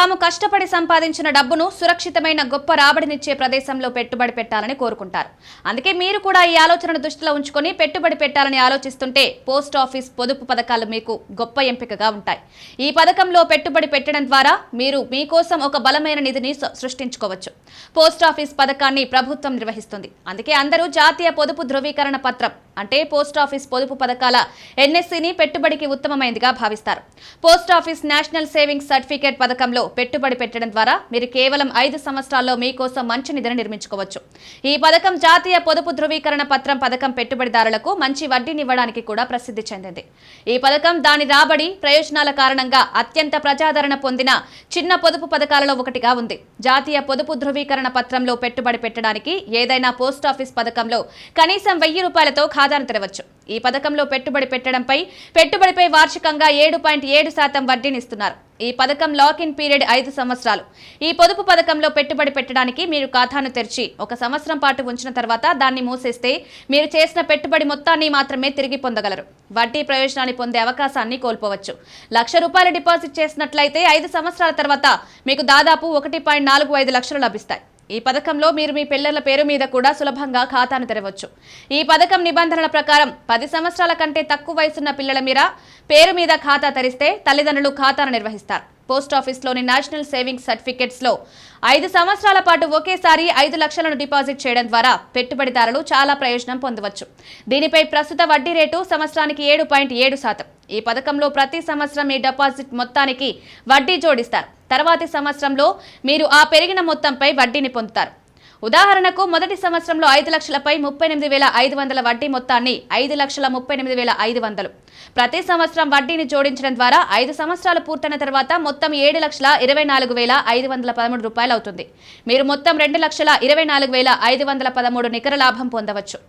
తాము కష్టపడి సంపాదించిన డబ్బును సురక్షితమైన గొప్ప రాబడినిచ్చే ప్రదేశంలో పెట్టుబడి పెట్టాలని కోరుకుంటారు. అందుకే మీరు కూడా ఈ ఆలోచనను దృష్టిలో ఉంచుకొని పెట్టుబడి పెట్టాలని ఆలోచిస్తుంటే పోస్ట్ ఆఫీస్ పొదుపు పథకాలు మీకు గొప్ప ఎంపికగా ఉంటాయి. ఈ పథకంలో పెట్టుబడి పెట్టడం ద్వారా మీరు మీకోసం ఒక బలమైన నిధిని సృష్టించుకోవచ్చు. పోస్ట్ ఆఫీస్ పథకాన్ని ప్రభుత్వం నిర్వహిస్తుంది. అందుకే అందరూ జాతీయ పొదుపు ధృవీకరణ పత్రం అంటే పోస్ట్ ఆఫీస్ పొదుపు పథకాల ఎన్ఎస్సిని పెట్టుబడికి ఉత్తమమైనదిగా భావిస్తారు. Post office national savings certificate పథకంలో పెట్టుబడి పెట్టడం ద్వారా మీరు కేవలం 5 సంవత్సరాల్లో మీకోసం మంచి నిధిని నిర్మించుకోవచ్చు. ఈ పథకం జాతీయ పొదుపు ధృవీకరణ పత్రం పథకం పెట్టుబడిదారులకు మంచి వడ్డీనివ్వడానికి కూడా ప్రసిద్ధి చెందింది. ఈ పథకం దాని రాబడి ప్రయోజనాల కారణంగా అత్యంత ప్రజాదరణ పొందిన చిన్న పొదుపు పథకాలలో ఒకటిగా ఉంది. జాతీయ పొదుపు ధృవీకరణ పత్రంలో పెట్టుబడి పెట్టడానికి ఏదైనా పోస్ట్ ఆఫీస్ పథకంలో కనీసం 1000 రూపాయలతో ఖాతాను తెరవచ్చు. ఈ పథకంలో పెట్టుబడి పెట్టడంపై పెట్టుబడిపై వార్షికంగా 7.7% వడ్డీనిస్తున్నారు. ఈ పథకం లాక్-ఇన్ పీరియడ్ 5 సంవత్సరాలు. ఈ పొదుపు పథకంలో పెట్టుబడి పెట్టడానికి మీరు ఖాతాను తెరిచి 1 సంవత్సరం పాటు ఉంచిన తర్వాత దాన్ని మూసేస్తే మీరు చేసిన పెట్టుబడి మొత్తాన్ని మాత్రమే తిరిగి పొందగలరు. వడ్డీ ప్రయోజనాన్ని పొందే అవకాశాన్ని కోల్పోవచ్చు. ₹1,00,000 డిపాజిట్ చేసినట్లయితే 5 సంవత్సరాల తర్వాత మీకు దాదాపు 1.45 లక్షలు లభిస్తాయి. ఈ పథకంలో మీరు మీ పిల్లల పేరు మీద కూడా సులభంగా ఖాతాను తెరవచ్చు. ఈ పథకం నిబంధనల ప్రకారం 10 సంవత్సరాల కంటే తక్కువ వయసున్న పిల్లల పేరు మీద ఖాతా తెరిస్తే తల్లిదండ్రులు ఖాతాను నిర్వహిస్తారు. పోస్ట్ ఆఫీస్లోని నేషనల్ సేవింగ్స్ సర్టిఫికేట్స్లో 5 సంవత్సరాల పాటు ఒకేసారి 5 లక్షలను డిపాజిట్ చేయడం ద్వారా పెట్టుబడిదారులు చాలా ప్రయోజనం పొందవచ్చు. దీనిపై ప్రస్తుత వడ్డీ రేటు సంవత్సరానికి 7.7%. ఈ పథకంలో ప్రతి సంవత్సరం మీ డిపాజిట్ మొత్తానికి వడ్డీ జోడిస్తారు. తర్వాతి సంవత్సరంలో మీరు ఆ పెరిగిన మొత్తంపై వడ్డీని పొందుతారు. ఉదాహరణకు మొదటి సంవత్సరంలో 5 లక్షలపై 38,500 వడ్డీ మొత్తాన్ని 5,38,500. ప్రతి సంవత్సరం వడ్డీని జోడించడం ద్వారా 5 సంవత్సరాలు పూర్తయిన తర్వాత మొత్తం 7,24,513 రూపాయలు అవుతుంది. మీరు మొత్తం 2,24,513 నికర లాభం పొందవచ్చు.